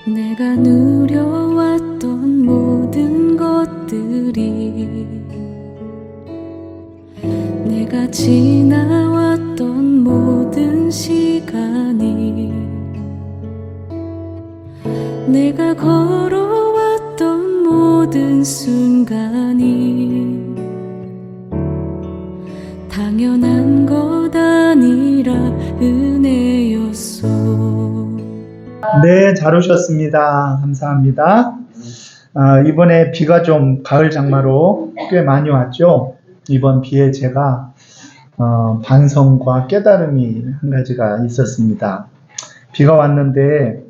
내가 누려왔던 모든 것들이, 내가 지나왔던 모든 시간이, 내가 걸어왔던 모든 순간이 당연한 것 아니라 은혜였소. 네, 잘 오셨습니다. 감사합니다. 이번에 비가 좀 가을 장마로 꽤 많이 왔죠. 이번 비에 제가 반성과 깨달음이 한 가지가 있었습니다. 비가 왔는데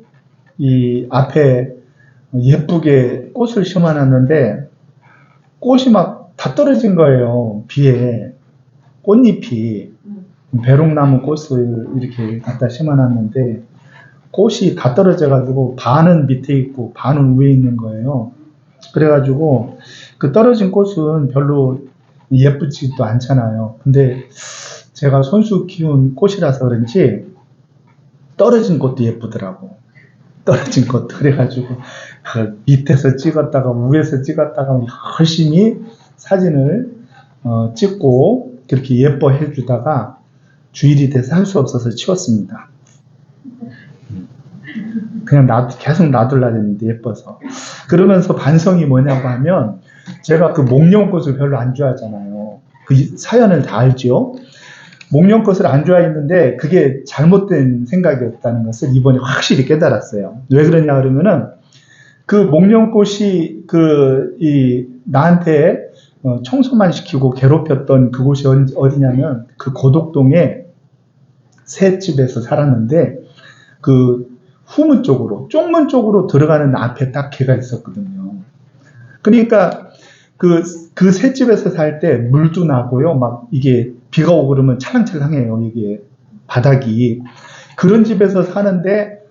이 앞에 예쁘게 꽃을 심어놨는데 꽃이 막 다 떨어진 거예요. 비에 꽃잎이 배롱나무 꽃을 이렇게 갖다 심어놨는데 꽃이 다 떨어져가지고 반은 밑에 있고 반은 위에 있는 거예요. 그래가지고 그 떨어진 꽃은 별로 예쁘지도 않잖아요. 근데 제가 손수 키운 꽃이라서 그런지 떨어진 꽃도 예쁘더라고. 떨어진 꽃도. 그래가지고 그 밑에서 찍었다가 위에서 찍었다가 열심히 사진을 찍고 그렇게 예뻐해 주다가 주일이 돼서 할 수 없어서 치웠습니다. 그냥 계속 놔둘라 했는데 예뻐서. 그러면서 반성이 뭐냐고 하면 제가 그 목련꽃을 별로 안 좋아하잖아요. 그 사연을 다 알죠. 목련꽃을 안 좋아했는데 그게 잘못된 생각이었다는 것을 이번에 확실히 깨달았어요. 왜 그러냐 그러면은 그 목련꽃이 나한테 청소만 시키고 괴롭혔던 그곳이 어디냐면 그 고덕동에 새집에서 살았는데 그 후문 쪽으로, 쪽문 쪽으로 들어가는 앞에 딱 걔가 있었거든요. 그러니까 그 새집에서 살 때 물도 나고요. 막 이게 비가 오고 그러면 찰랑찰랑해요. 이게 바닥이. 그런 집에서 사는데,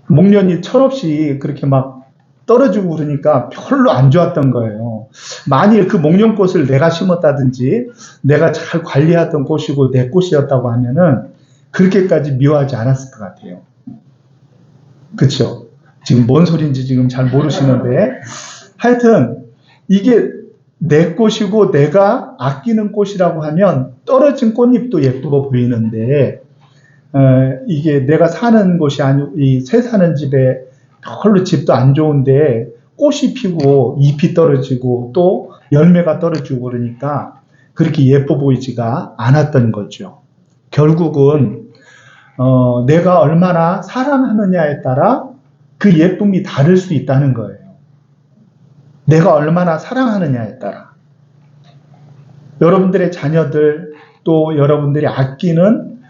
목련이 철없이 그렇게 막 떨어지고 그러니까 별로 안 좋았던 거예요. 만일 그 목련꽃을 내가 심었다든지 내가 잘 관리하던 꽃이고 내 꽃이었다고 하면은 그렇게까지 미워하지 않았을 것 같아요. 그쵸? 지금 뭔 소리인지 지금 잘 모르시는데 하여튼 이게 내 꽃이고 내가 아끼는 꽃이라고 하면 떨어진 꽃잎도 예쁘고 보이는데 이게 내가 사는 곳이 아니고 이 새 사는 집에 별로 집도 안 좋은데 꽃이 피고 잎이 떨어지고 또 열매가 떨어지고 그러니까 그렇게 예뻐 보이지가 않았던 거죠. 결국은 내가 얼마나 사랑하느냐에 따라 그 예쁨이 다를 수 있다는 거예요. 내가 얼마나 사랑하느냐에 따라. 여러분들의 자녀들 또 여러분들이 아끼는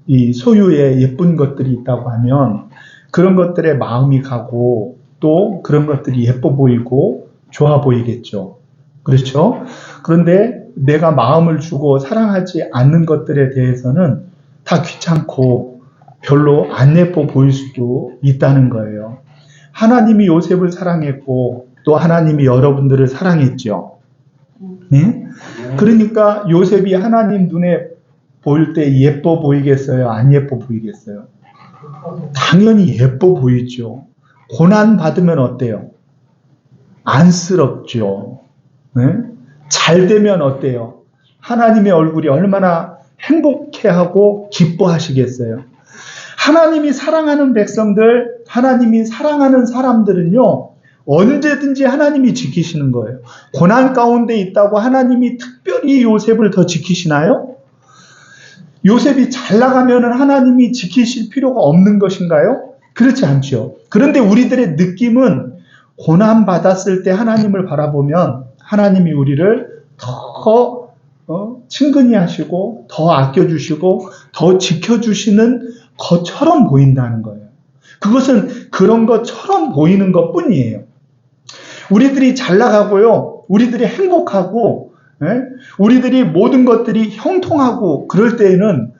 이 소유의 예쁜 것들이 있다고 하면 그런 것들에 마음이 가고 또 그런 것들이 예뻐 보이고 좋아 보이겠죠. 그렇죠? 그런데 내가 마음을 주고 사랑하지 않는 것들에 대해서는 다 귀찮고 별로 안 예뻐 보일 수도 있다는 거예요. 하나님이 요셉을 사랑했고 또 하나님이 여러분들을 사랑했죠. 네? 그러니까 요셉이 하나님 눈에 보일 때 예뻐 보이겠어요? 안 예뻐 보이겠어요? 당연히 예뻐 보이죠. 고난 받으면 어때요? 안쓰럽죠. 네? 잘 되면 어때요? 하나님의 얼굴이 얼마나 행복해하고 기뻐하시겠어요? 하나님이 사랑하는 백성들, 하나님이 사랑하는 사람들은요, 언제든지 하나님이 지키시는 거예요. 고난 가운데 있다고 하나님이 특별히 요셉을 더 지키시나요? 요셉이 잘 나가면 하나님이 지키실 필요가 없는 것인가요? 그렇지 않죠. 그런데 우리들의 느낌은 고난 받았을 때 하나님을 바라보면 하나님이 우리를 더 친근히 하시고 더 아껴주시고 더 지켜주시는 것처럼 보인다는 거예요. 그것은 그런 것처럼 보이는 것뿐이에요. 우리들이 잘 나가고요. 우리들이 행복하고 우리들이 모든 것들이 형통하고 그럴 때에는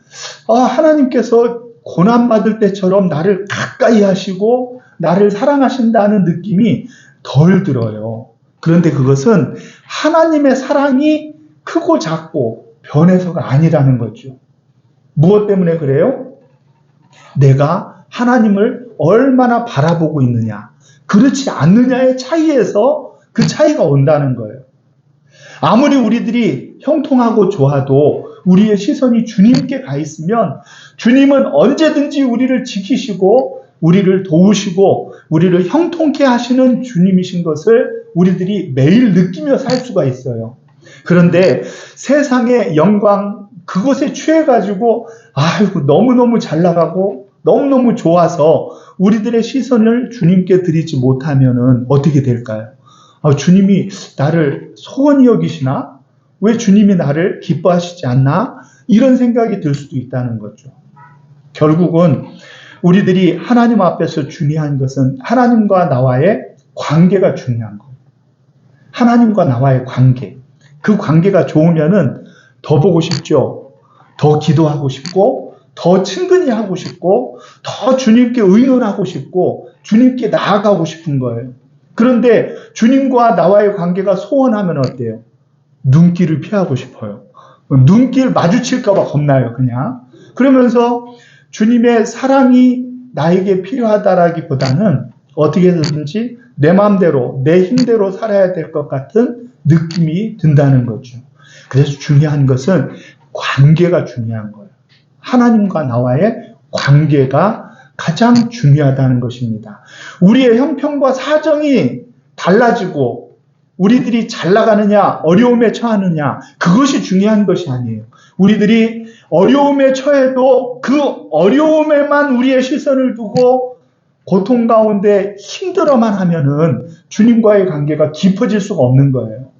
하나님께서 고난받을 때처럼 나를 가까이 하시고 나를 사랑하신다는 느낌이 덜 들어요. 그런데 그것은 하나님의 사랑이 크고 작고 변해서가 아니라는 거죠. 무엇 때문에 그래요? 내가 하나님을 얼마나 바라보고 있느냐, 그렇지 않느냐의 차이에서 그 차이가 온다는 거예요. 아무리 우리들이 형통하고 좋아도 우리의 시선이 주님께 가 있으면 주님은 언제든지 우리를 지키시고 우리를 도우시고 우리를 형통케 하시는 주님이신 것을 우리들이 매일 느끼며 살 수가 있어요. 그런데 세상의 영광 그것에 취해가지고 아이고 너무너무 잘 나가고 너무너무 좋아서 우리들의 시선을 주님께 드리지 못하면은 어떻게 될까요? 주님이 나를 소원히 여기시나? 왜 주님이 나를 기뻐하시지 않나? 이런 생각이 들 수도 있다는 거죠. 결국은 우리들이 하나님 앞에서 중요한 것은 하나님과 나와의 관계가 중요한 거예요. 하나님과 나와의 관계. 그 관계가 좋으면은 더 보고 싶죠. 더 기도하고 싶고, 더 친근히 하고 싶고, 더 주님께 의논하고 싶고, 주님께 나아가고 싶은 거예요. 그런데 주님과 나와의 관계가 소원하면 어때요? 눈길을 피하고 싶어요. 눈길 마주칠까봐 겁나요, 그냥. 그러면서 주님의 사랑이 나에게 필요하다라기보다는 어떻게든지 내 마음대로, 내 힘대로 살아야 될 것 같은 느낌이 든다는 거죠. 그래서 중요한 것은 관계가 중요한 거예요. 하나님과 나와의 관계가 가장 중요하다는 것입니다. 우리의 형편과 사정이 달라지고 우리들이 잘 나가느냐 어려움에 처하느냐 그것이 중요한 것이 아니에요. 우리들이 어려움에 처해도 그 어려움에만 우리의 시선을 두고 고통 가운데 힘들어만 하면은 주님과의 관계가 깊어질 수가 없는 거예요.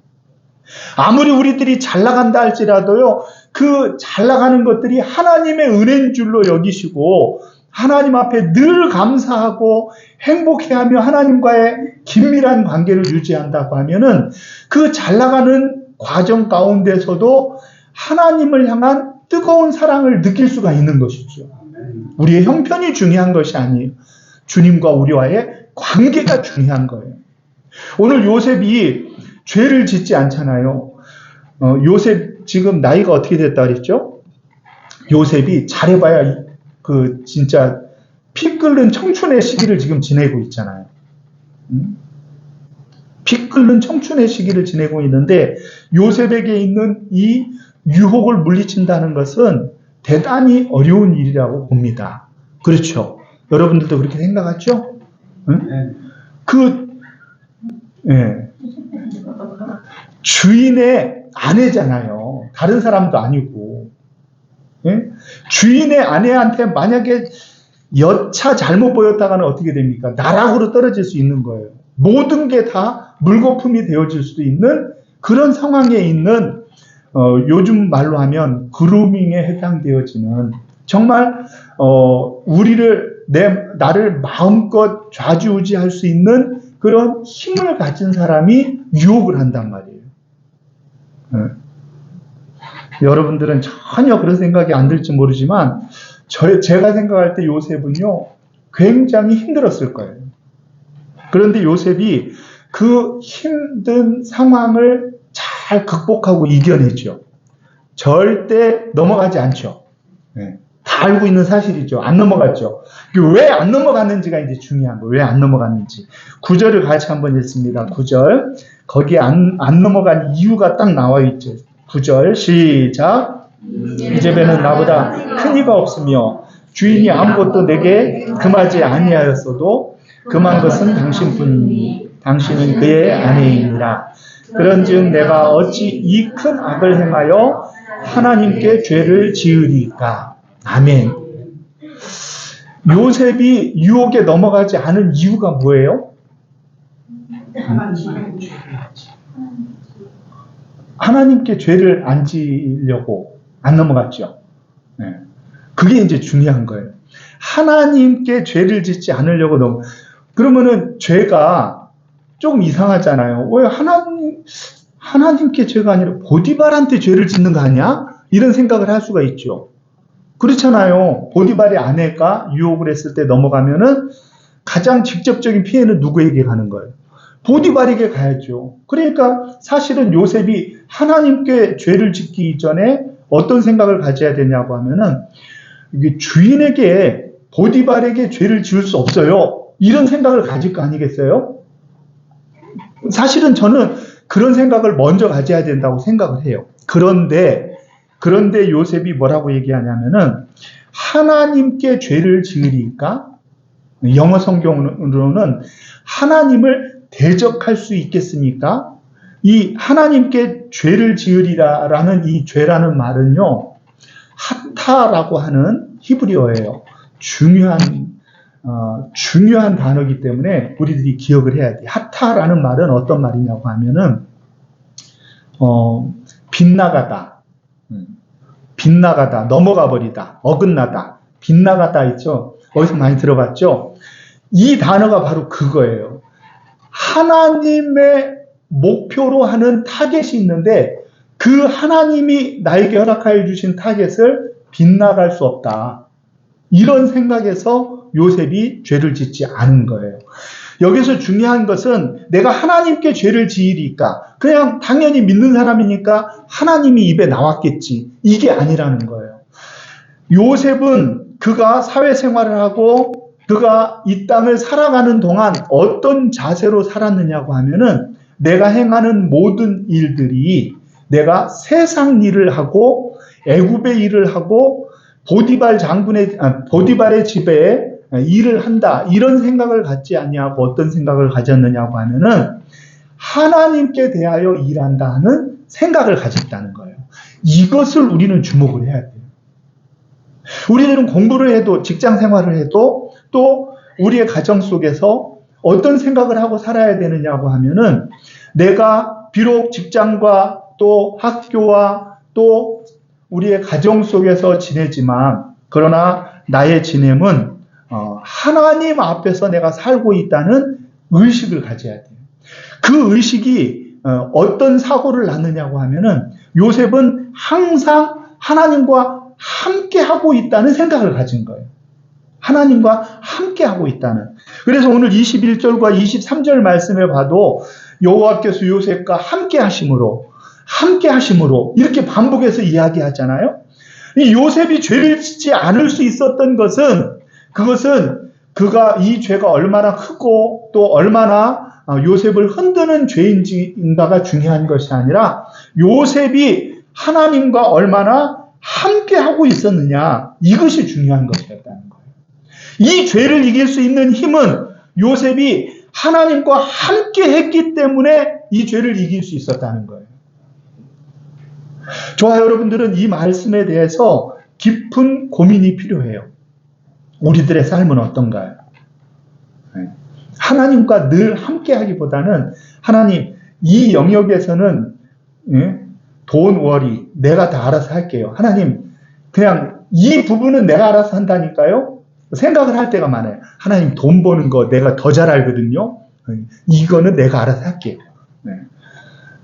아무리 우리들이 잘 나간다 할지라도요, 그 잘 나가는 것들이 하나님의 은혜인 줄로 여기시고 하나님 앞에 늘 감사하고 행복해하며 하나님과의 긴밀한 관계를 유지한다고 하면은 그 잘 나가는 과정 가운데서도 하나님을 향한 뜨거운 사랑을 느낄 수가 있는 것이죠. 우리의 형편이 중요한 것이 아니에요. 주님과 우리와의 관계가 중요한 거예요. 오늘 요셉이 죄를 짓지 않잖아요. 요셉 지금 나이가 어떻게 됐다 그랬죠? 요셉이 잘해봐야 진짜 피 끓는 청춘의 시기를 지금 지내고 있잖아요. 피 끓는 청춘의 시기를 지내고 있는데 요셉에게 있는 이 유혹을 물리친다는 것은 대단히 어려운 일이라고 봅니다. 그렇죠? 여러분들도 그렇게 생각하죠? 응? 주인의 아내잖아요. 다른 사람도 아니고. 예? 주인의 아내한테 만약에 여차 잘못 보였다가는 어떻게 됩니까? 나락으로 떨어질 수 있는 거예요. 모든 게 다 물거품이 되어질 수도 있는 그런 상황에 있는 요즘 말로 하면 그루밍에 해당되어지는 정말 나를 마음껏 좌지우지할 수 있는 그런 힘을 가진 사람이 유혹을 한단 말이에요. 여러분들은 전혀 그런 생각이 안 들지 모르지만 제가 생각할 때 요셉은요 굉장히 힘들었을 거예요. 그런데 요셉이 그 힘든 상황을 잘 극복하고 이겨내죠. 절대 넘어가지 않죠. 다 알고 있는 사실이죠. 안 넘어갔죠. 왜 안 넘어갔는지가 이제 중요한 거예요. 왜 안 넘어갔는지. 9절을 같이 한번 읽습니다. 9절. 거기에 안 넘어간 이유가 딱 나와 있죠. 9절 시작. 이제벨은 나보다 큰 이가 없으며 주인이 아무것도 내게 금하지 아니하였어도 금한 것은 당신뿐이니 당신은 그의 아내이니라. 그런즉 내가 어찌 이 큰 악을 행하여 하나님께 죄를 지으리까. 아멘. 요셉이 유혹에 넘어가지 않은 이유가 뭐예요? 하나님께 죄를 안 지으려고 안 넘어갔죠. 그게 이제 중요한 거예요. 하나님께 죄를 짓지 않으려고 그러면은 죄가 조금 이상하잖아요. 왜 하나님께 죄가 아니라 보디발한테 죄를 짓는 거 아니야? 이런 생각을 할 수가 있죠. 그렇잖아요. 보디발의 아내가 유혹을 했을 때 넘어가면은 가장 직접적인 피해는 누구에게 가는 거예요? 보디발에게 가야죠. 그러니까 사실은 요셉이 하나님께 죄를 짓기 이전에 어떤 생각을 가져야 되냐고 하면은 이게 주인에게 보디발에게 죄를 지을 수 없어요. 이런 생각을 가질 거 아니겠어요? 사실은 저는 그런 생각을 먼저 가져야 된다고 생각을 해요. 그런데 요셉이 뭐라고 얘기하냐면은 하나님께 죄를 지으리까? 영어 성경으로는 하나님을 대적할 수 있겠습니까? 이 하나님께 죄를 지으리라라는 이 죄라는 말은요, 하타라고 하는 히브리어예요. 중요한 단어이기 때문에 우리들이 기억을 해야 돼. 하타라는 말은 어떤 말이냐고 하면은, 빗나가다, 넘어가 버리다, 어긋나다, 빗나가다 있죠? 어디서 많이 들어봤죠? 이 단어가 바로 그거예요. 하나님의 목표로 하는 타겟이 있는데 그 하나님이 나에게 허락하여 주신 타겟을 빗나갈 수 없다. 이런 생각에서 요셉이 죄를 짓지 않은 거예요. 여기서 중요한 것은 내가 하나님께 죄를 지으리까? 그냥 당연히 믿는 사람이니까 하나님이 입에 나왔겠지. 이게 아니라는 거예요. 요셉은 그가 사회생활을 하고 그가 이 땅을 살아가는 동안 어떤 자세로 살았느냐고 하면은 내가 행하는 모든 일들이 내가 세상 일을 하고 애굽의 일을 하고 보디발의 집에 일을 한다. 이런 생각을 갖지 아니하고 어떤 생각을 가졌느냐고 하면은 하나님께 대하여 일한다 하는 생각을 가졌다는 거예요. 이것을 우리는 주목을 해야 돼요. 우리들은 공부를 해도 직장 생활을 해도 또 우리의 가정 속에서 어떤 생각을 하고 살아야 되느냐고 하면은 내가 비록 직장과 또 학교와 또 우리의 가정 속에서 지내지만 그러나 나의 지냄은 하나님 앞에서 내가 살고 있다는 의식을 가져야 돼요. 그 의식이 어떤 사고를 낳느냐고 하면은 요셉은 항상 하나님과 함께 하고 있다는 생각을 가진 거예요. 하나님과 함께 하고 있다는. 그래서 오늘 21절과 23절 말씀을 봐도 여호와께서 요셉과 함께 하심으로 이렇게 반복해서 이야기하잖아요. 이 요셉이 죄를 짓지 않을 수 있었던 그것은 그가 이 죄가 얼마나 크고 또 얼마나 요셉을 흔드는 죄인가가 중요한 것이 아니라 요셉이 하나님과 얼마나 함께 하고 있었느냐, 이것이 중요한 것이었다는 거예요. 이 죄를 이길 수 있는 힘은 요셉이 하나님과 함께 했기 때문에 이 죄를 이길 수 있었다는 거예요. 저와 여러분들은 이 말씀에 대해서 깊은 고민이 필요해요. 우리들의 삶은 어떤가요? 하나님과 늘 함께 하기보다는 하나님, 이 영역에서는 돈 워리 내가 다 알아서 할게요. 하나님, 그냥 이 부분은 내가 알아서 한다니까요. 생각을 할 때가 많아요. 하나님, 돈 버는 거 내가 더 잘 알거든요. 이거는 내가 알아서 할게요.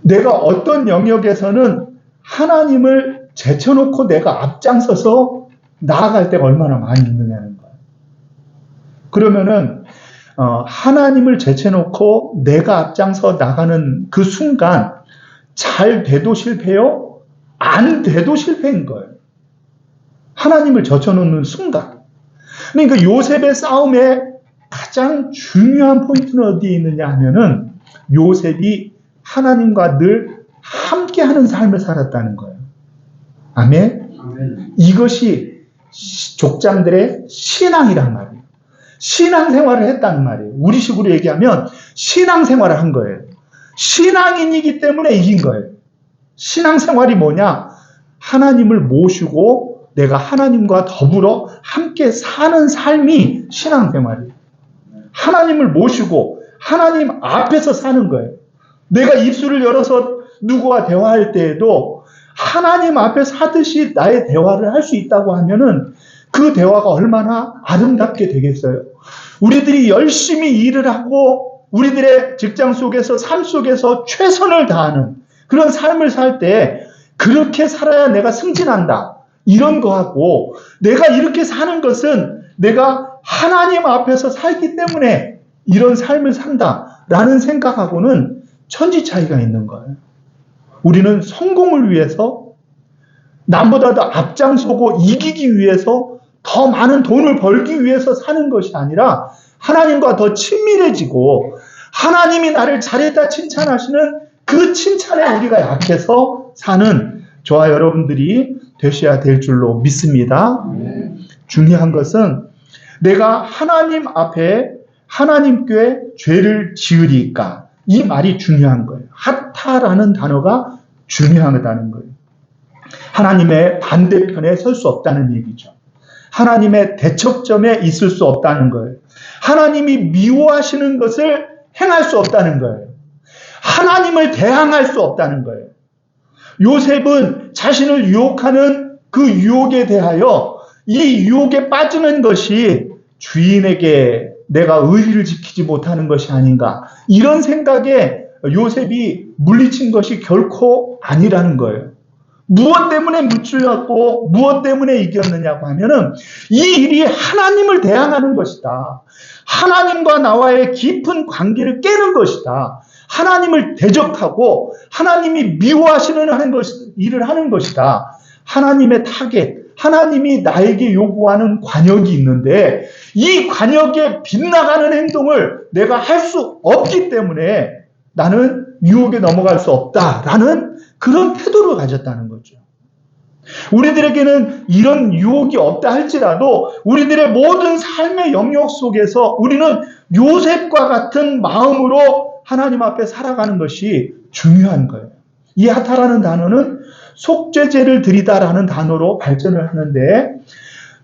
내가 어떤 영역에서는 하나님을 제쳐놓고 내가 앞장서서 나아갈 때가 얼마나 많이 있느냐는 거예요. 그러면은 하나님을 제쳐놓고 내가 앞장서 나가는 그 순간 잘 돼도 실패요? 안 돼도 실패인 거예요. 하나님을 젖혀놓는 순간. 그러니까 요셉의 싸움의 가장 중요한 포인트는 어디에 있느냐 하면은 요셉이 하나님과 늘 함께하는 삶을 살았다는 거예요. 아멘? 이것이 족장들의 신앙이란 말이에요. 신앙생활을 했다는 말이에요. 우리식으로 얘기하면 신앙생활을 한 거예요. 신앙인이기 때문에 이긴 거예요. 신앙생활이 뭐냐? 하나님을 모시고 내가 하나님과 더불어 함께 사는 삶이 신앙생활이에요. 하나님을 모시고 하나님 앞에서 사는 거예요. 내가 입술을 열어서 누구와 대화할 때에도 하나님 앞에서 하듯이 나의 대화를 할 수 있다고 하면은 그 대화가 얼마나 아름답게 되겠어요. 우리들이 열심히 일을 하고 우리들의 직장 속에서 삶 속에서 최선을 다하는 그런 삶을 살 때 그렇게 살아야 내가 승진한다. 이런 거하고 내가 이렇게 사는 것은 내가 하나님 앞에서 살기 때문에 이런 삶을 산다라는 생각하고는 천지 차이가 있는 거예요. 우리는 성공을 위해서 남보다도 앞장서고 이기기 위해서 더 많은 돈을 벌기 위해서 사는 것이 아니라 하나님과 더 친밀해지고 하나님이 나를 잘했다 칭찬하시는 그 칭찬에 우리가 약해서 사는 저와 여러분들이 되셔야 될 줄로 믿습니다. 중요한 것은 내가 하나님 앞에 하나님께 죄를 지으리까, 이 말이 중요한 거예요. 하타라는 단어가 중요하다는 거예요. 하나님의 반대편에 설 수 없다는 얘기죠. 하나님의 대척점에 있을 수 없다는 거예요. 하나님이 미워하시는 것을 행할 수 없다는 거예요. 하나님을 대항할 수 없다는 거예요. 요셉은 자신을 유혹하는 그 유혹에 대하여 이 유혹에 빠지는 것이 주인에게 내가 의리를 지키지 못하는 것이 아닌가, 이런 생각에 요셉이 물리친 것이 결코 아니라는 거예요. 무엇 때문에 무찔렸고 무엇 때문에 이겼느냐고 하면은 이 일이 하나님을 대항하는 것이다. 하나님과 나와의 깊은 관계를 깨는 것이다. 하나님을 대적하고 하나님이 미워하시는 일을 하는 것이다. 하나님의 타겟, 하나님이 나에게 요구하는 관역이 있는데 이 관역에 빗나가는 행동을 내가 할 수 없기 때문에 나는 유혹에 넘어갈 수 없다라는 그런 태도를 가졌다는 거죠. 우리들에게는 이런 유혹이 없다 할지라도 우리들의 모든 삶의 영역 속에서 우리는 요셉과 같은 마음으로 하나님 앞에 살아가는 것이 중요한 거예요. 이 하타라는 단어는 속죄제를 드리다라는 단어로 발전을 하는데,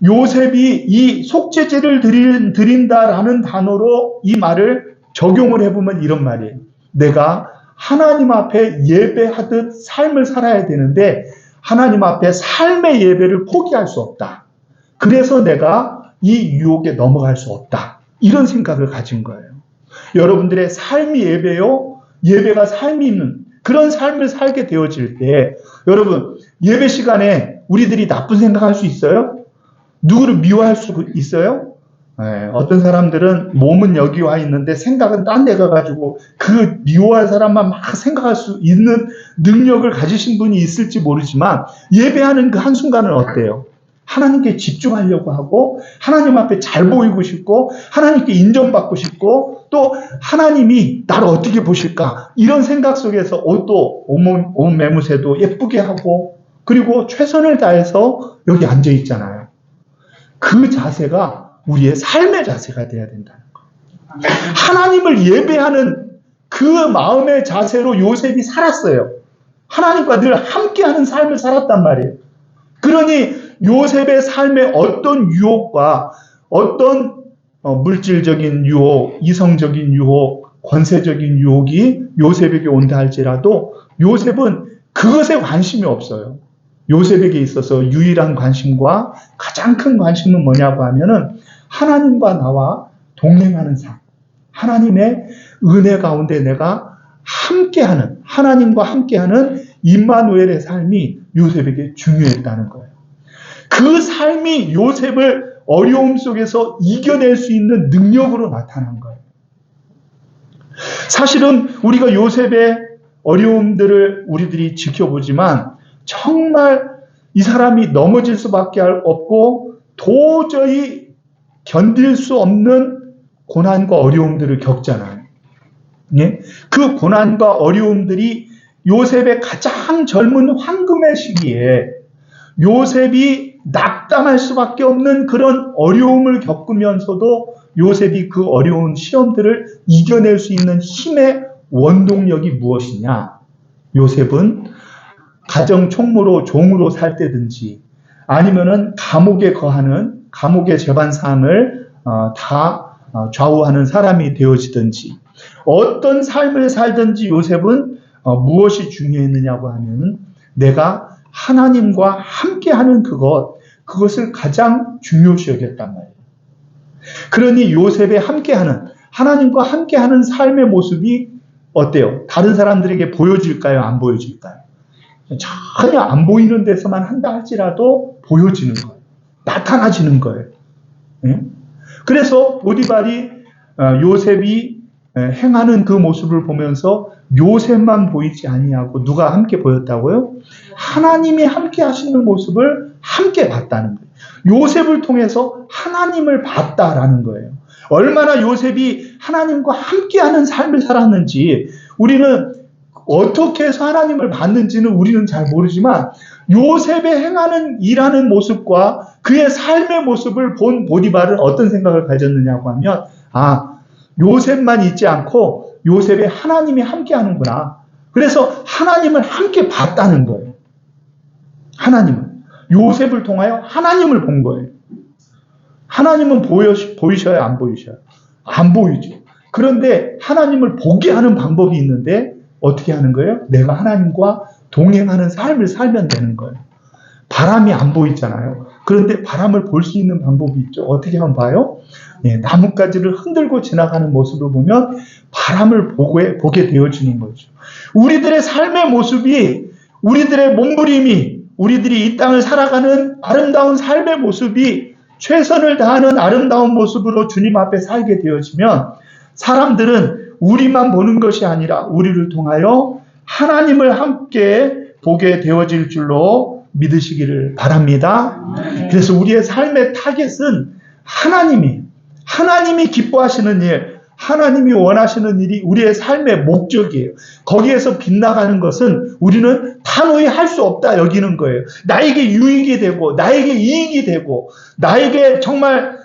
요셉이 이 속죄제를 드린다라는 단어로 이 말을 적용을 해보면 이런 말이에요. 내가 하나님 앞에 예배하듯 삶을 살아야 되는데 하나님 앞에 삶의 예배를 포기할 수 없다. 그래서 내가 이 유혹에 넘어갈 수 없다. 이런 생각을 가진 거예요. 여러분들의 삶이 예배요, 예배가 삶이 있는 그런 삶을 살게 되어질 때, 여러분 예배 시간에 우리들이 나쁜 생각할 수 있어요? 누구를 미워할 수 있어요? 네, 어떤 사람들은 몸은 여기 와 있는데 생각은 딴 데 가가지고 그 미워할 사람만 막 생각할 수 있는 능력을 가지신 분이 있을지 모르지만 예배하는 그 한순간은 어때요? 하나님께 집중하려고 하고 하나님 앞에 잘 보이고 싶고 하나님께 인정받고 싶고 또 하나님이 나를 어떻게 보실까, 이런 생각 속에서 옷도 옷 매무새도 예쁘게 하고 그리고 최선을 다해서 여기 앉아 있잖아요. 그 자세가 우리의 삶의 자세가 돼야 된다는 거예요. 하나님을 예배하는 그 마음의 자세로 요셉이 살았어요. 하나님과 늘 함께하는 삶을 살았단 말이에요. 그러니 요셉의 삶에 어떤 유혹과 어떤 물질적인 유혹, 이성적인 유혹, 권세적인 유혹이 요셉에게 온다 할지라도 요셉은 그것에 관심이 없어요. 요셉에게 있어서 유일한 관심과 가장 큰 관심은 뭐냐고 하면은 하나님과 나와 동행하는 삶, 하나님의 은혜 가운데 내가 함께하는, 하나님과 함께하는 임마누엘의 삶이 요셉에게 중요했다는 거예요. 그 삶이 요셉을 어려움 속에서 이겨낼 수 있는 능력으로 나타난 거예요. 사실은 우리가 요셉의 어려움들을 우리들이 지켜보지만 정말 이 사람이 넘어질 수밖에 없고 도저히 견딜 수 없는 고난과 어려움들을 겪잖아요. 예? 그 고난과 어려움들이 요셉의 가장 젊은 황금의 시기에 요셉이 낙담할 수밖에 없는 그런 어려움을 겪으면서도 요셉이 그 어려운 시험들을 이겨낼 수 있는 힘의 원동력이 무엇이냐? 요셉은 가정 총무로 종으로 살 때든지 아니면은 감옥에 거하는 감옥의 재판사항을 다 좌우하는 사람이 되어지든지 어떤 삶을 살든지 요셉은 무엇이 중요했느냐고 하면 내가 하나님과 함께하는 그것을 가장 중요시 여겼단 말이에요. 그러니 요셉의 함께하는, 하나님과 함께하는 삶의 모습이 어때요? 다른 사람들에게 보여질까요? 안 보여질까요? 전혀 안 보이는 데서만 한다 할지라도 보여지는 거예요. 나타나지는 거예요. 예? 그래서 보디발이 요셉이 행하는 그 모습을 보면서 요셉만 보이지 아니하고 누가 함께 보였다고요? 하나님이 함께 하시는 모습을 함께 봤다는 거예요. 요셉을 통해서 하나님을 봤다라는 거예요. 얼마나 요셉이 하나님과 함께하는 삶을 살았는지, 우리는 어떻게 해서 하나님을 봤는지는 우리는 잘 모르지만 요셉의 행하는 일하는 모습과 그의 삶의 모습을 본 보디발은 어떤 생각을 가졌느냐고 하면, 요셉만 있지 않고 요셉의 하나님이 함께하는구나. 그래서 하나님을 함께 봤다는 거예요. 하나님을. 요셉을 통하여 하나님을 본 거예요. 하나님은 보이셔요? 안 보이셔요? 안 보이죠. 그런데 하나님을 보게 하는 방법이 있는데 어떻게 하는 거예요? 내가 하나님과 동행하는 삶을 살면 되는 거예요. 바람이 안 보이잖아요. 그런데 바람을 볼 수 있는 방법이 있죠. 어떻게 하면 봐요? 나뭇가지를 흔들고 지나가는 모습을 보면 바람을 보게 되어지는 거죠. 우리들의 삶의 모습이, 우리들의 몸부림이, 우리들이 이 땅을 살아가는 아름다운 삶의 모습이 최선을 다하는 아름다운 모습으로 주님 앞에 살게 되어지면 사람들은 우리만 보는 것이 아니라 우리를 통하여 하나님을 함께 보게 되어질 줄로 믿으시기를 바랍니다. 그래서 우리의 삶의 타겟은 하나님이 기뻐하시는 일, 하나님이 원하시는 일이 우리의 삶의 목적이에요. 거기에서 빗나가는 것은 우리는 단호히 할 수 없다 여기는 거예요. 나에게 유익이 되고 나에게 이익이 되고 나에게 정말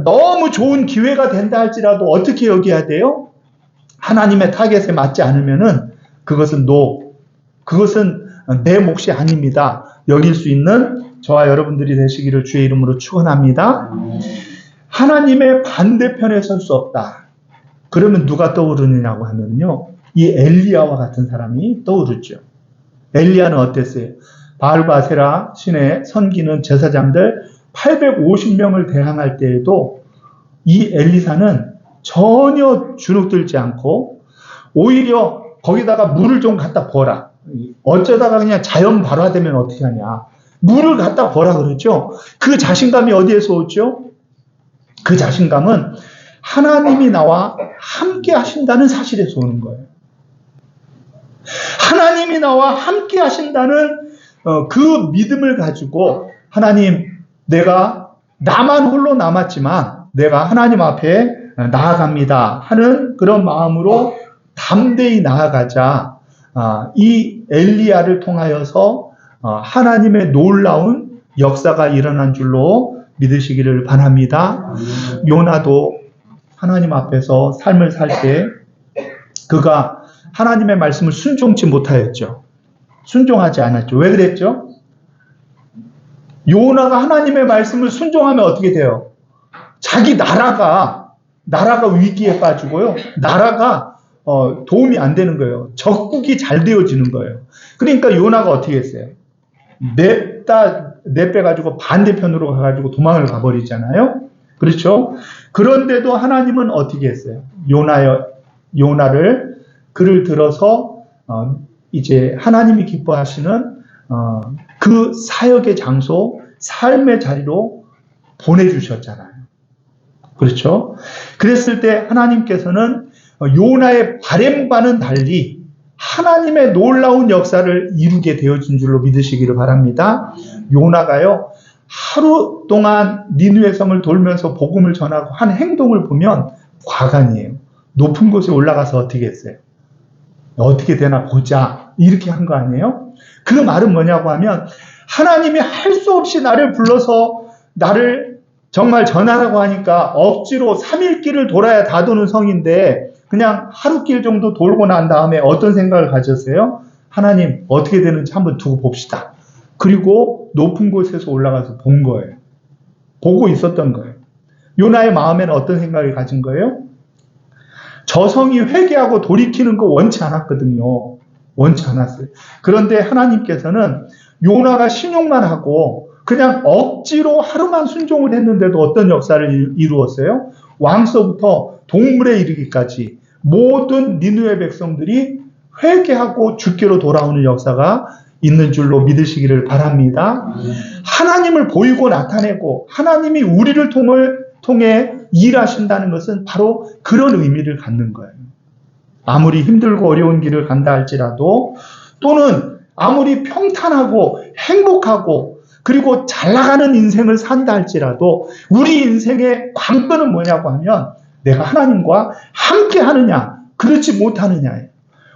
너무 좋은 기회가 된다 할지라도 어떻게 여겨야 돼요? 하나님의 타겟에 맞지 않으면은 그것은 내 몫이 아닙니다. 여길 수 있는 저와 여러분들이 되시기를 주의 이름으로 축원합니다. 하나님의 반대편에 설 수 없다. 그러면 누가 떠오르느냐고 하면요, 이 엘리야와 같은 사람이 떠오르죠. 엘리야는 어땠어요? 바알과 아세라 신에 섬기는 제사장들 850명을 대항할 때에도 이 엘리사는 전혀 주눅들지 않고 오히려 거기다가 물을 좀 갖다 부어라. 어쩌다가 그냥 자연 발화되면 어떻게 하냐. 물을 갖다 부어라 그러죠. 그 자신감이 어디에서 오죠? 그 자신감은 하나님이 나와 함께 하신다는 사실에서 오는 거예요. 하나님이 나와 함께 하신다는 그 믿음을 가지고 하나님, 내가 나만 홀로 남았지만 내가 하나님 앞에 나아갑니다 하는 그런 마음으로 담대히 나아가자. 이 엘리야를 통하여서 하나님의 놀라운 역사가 일어난 줄로 믿으시기를 바랍니다. 요나도 하나님 앞에서 삶을 살 때 그가 하나님의 말씀을 순종치 못하였죠. 순종하지 않았죠. 왜 그랬죠? 요나가 하나님의 말씀을 순종하면 어떻게 돼요? 자기 나라가 위기에 빠지고요. 나라가 도움이 안 되는 거예요. 적국이 잘 되어지는 거예요. 그러니까 요나가 어떻게 했어요? 내빼가지고 반대편으로 가가지고 도망을 가버리잖아요. 그렇죠? 그런데도 하나님은 어떻게 했어요? 요나를 그를 들어서 이제 하나님이 기뻐하시는 그 사역의 장소, 삶의 자리로 보내주셨잖아요. 그렇죠? 그랬을 때 하나님께서는 요나의 바램과는 달리 하나님의 놀라운 역사를 이루게 되어진 줄로 믿으시기를 바랍니다. 요나가요, 하루 동안 니느웨 성을 돌면서 복음을 전하고 한 행동을 보면 과간이에요. 높은 곳에 올라가서 어떻게 했어요? 어떻게 되나 보자. 이렇게 한 거 아니에요? 그 말은 뭐냐고 하면 하나님이 할 수 없이 나를 불러서 나를 정말 전하라고 하니까 억지로 3일 길을 돌아야 다 도는 성인데 그냥 하루 길 정도 돌고 난 다음에 어떤 생각을 가졌어요? 하나님 어떻게 되는지 한번 두고 봅시다. 그리고 높은 곳에서 올라가서 본 거예요. 보고 있었던 거예요. 요나의 마음에는 어떤 생각을 가진 거예요? 저 성이 회개하고 돌이키는 거 원치 않았거든요. 원치 않았어요. 그런데 하나님께서는 요나가 신용만 하고 그냥 억지로 하루만 순종을 했는데도 어떤 역사를 이루었어요? 왕서부터 동물에 이르기까지 모든 니느웨 백성들이 회개하고 주께로 돌아오는 역사가 있는 줄로 믿으시기를 바랍니다. 하나님을 보이고 나타내고 하나님이 우리를 통해 일하신다는 것은 바로 그런 의미를 갖는 거예요. 아무리 힘들고 어려운 길을 간다 할지라도 또는 아무리 평탄하고 행복하고 그리고 잘 나가는 인생을 산다 할지라도 우리 인생의 관건은 뭐냐고 하면 내가 하나님과 함께 하느냐, 그렇지 못하느냐예요.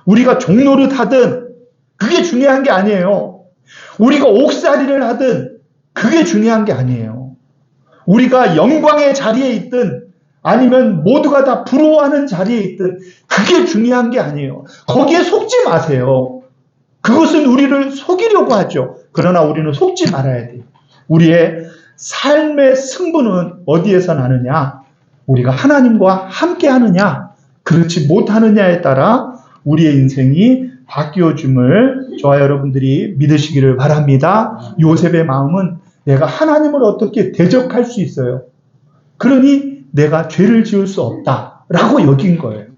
우리가 종노릇 하든 그게 중요한 게 아니에요. 우리가 옥살이를 하든 그게 중요한 게 아니에요. 우리가 영광의 자리에 있든 아니면 모두가 다 부러워하는 자리에 있든 그게 중요한 게 아니에요. 거기에 속지 마세요. 그것은 우리를 속이려고 하죠. 그러나 우리는 속지 말아야 돼요. 우리의 삶의 승부는 어디에서 나느냐? 우리가 하나님과 함께 하느냐, 그렇지 못하느냐에 따라 우리의 인생이 바뀌어줌을 저와 여러분들이 믿으시기를 바랍니다. 요셉의 마음은 내가 하나님을 어떻게 대적할 수 있어요? 그러니 내가 죄를 지을 수 없다라고 여긴 거예요.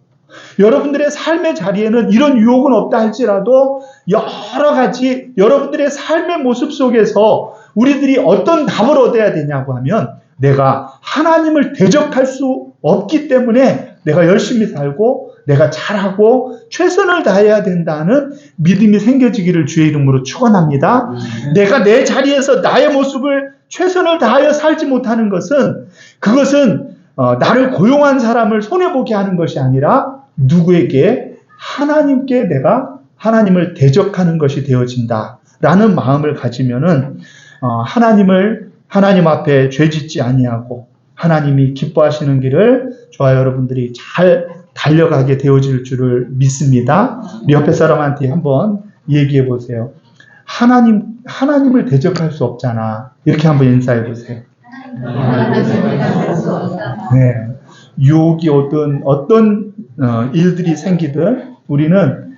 여러분들의 삶의 자리에는 이런 유혹은 없다 할지라도 여러 가지 여러분들의 삶의 모습 속에서 우리들이 어떤 답을 얻어야 되냐고 하면 내가 하나님을 대적할 수 없기 때문에 내가 열심히 살고 내가 잘하고 최선을 다해야 된다는 믿음이 생겨지기를 주의 이름으로 축원합니다. 내가 내 자리에서 나의 모습을 최선을 다하여 살지 못하는 것은 그것은 나를 고용한 사람을 손해보게 하는 것이 아니라 누구에게? 하나님께 내가 하나님을 대적하는 것이 되어진다라는 마음을 가지면은 하나님 앞에 죄짓지 아니하고 하나님이 기뻐하시는 길을 저와 여러분들이 잘 달려가게 되어질 줄을 믿습니다. 우리 옆에 사람한테 한번 얘기해 보세요. 하나님을 대적할 수 없잖아. 이렇게 한번 인사해 보세요. 네. 유혹이 오든 어떤 일들이 생기든 우리는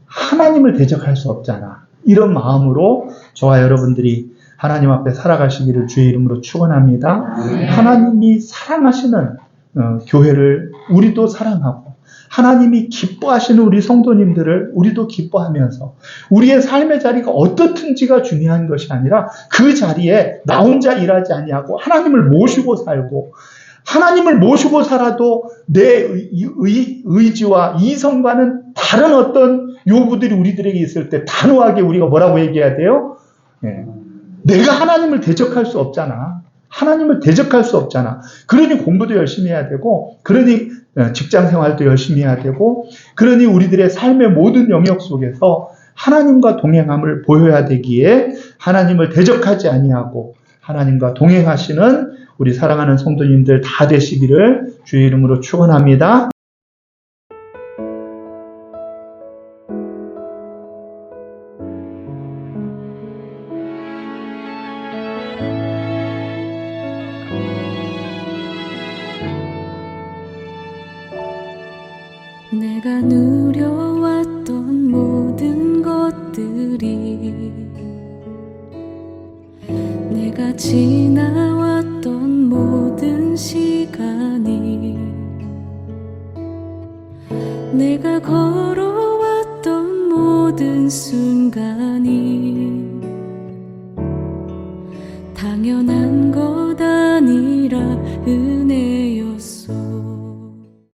하나님을 대적할 수 없잖아. 이런 마음으로 저와 여러분들이 하나님 앞에 살아가시기를 주의 이름으로 축원합니다. 하나님이 사랑하시는 교회를 우리도 사랑하고 하나님이 기뻐하시는 우리 성도님들을 우리도 기뻐하면서 우리의 삶의 자리가 어떻든지가 중요한 것이 아니라 그 자리에 나 혼자 일하지 아니하고 하나님을 모시고 살고 하나님을 모시고 살아도 내 의지와 이성과는 다른 어떤 요구들이 우리들에게 있을 때 단호하게 우리가 뭐라고 얘기해야 돼요? 네. 내가 하나님을 대적할 수 없잖아. 하나님을 대적할 수 없잖아. 그러니 공부도 열심히 해야 되고, 그러니 직장 생활도 열심히 해야 되고, 그러니 우리들의 삶의 모든 영역 속에서 하나님과 동행함을 보여야 되기에 하나님을 대적하지 아니하고 하나님과 동행하시는 우리 사랑하는 성도님들 다 되시기를 주의 이름으로 축원합니다. 내가 누려왔던 모든 것들이 내가 지나왔던 모든 시간이 내가 걸어왔던 모든 순간이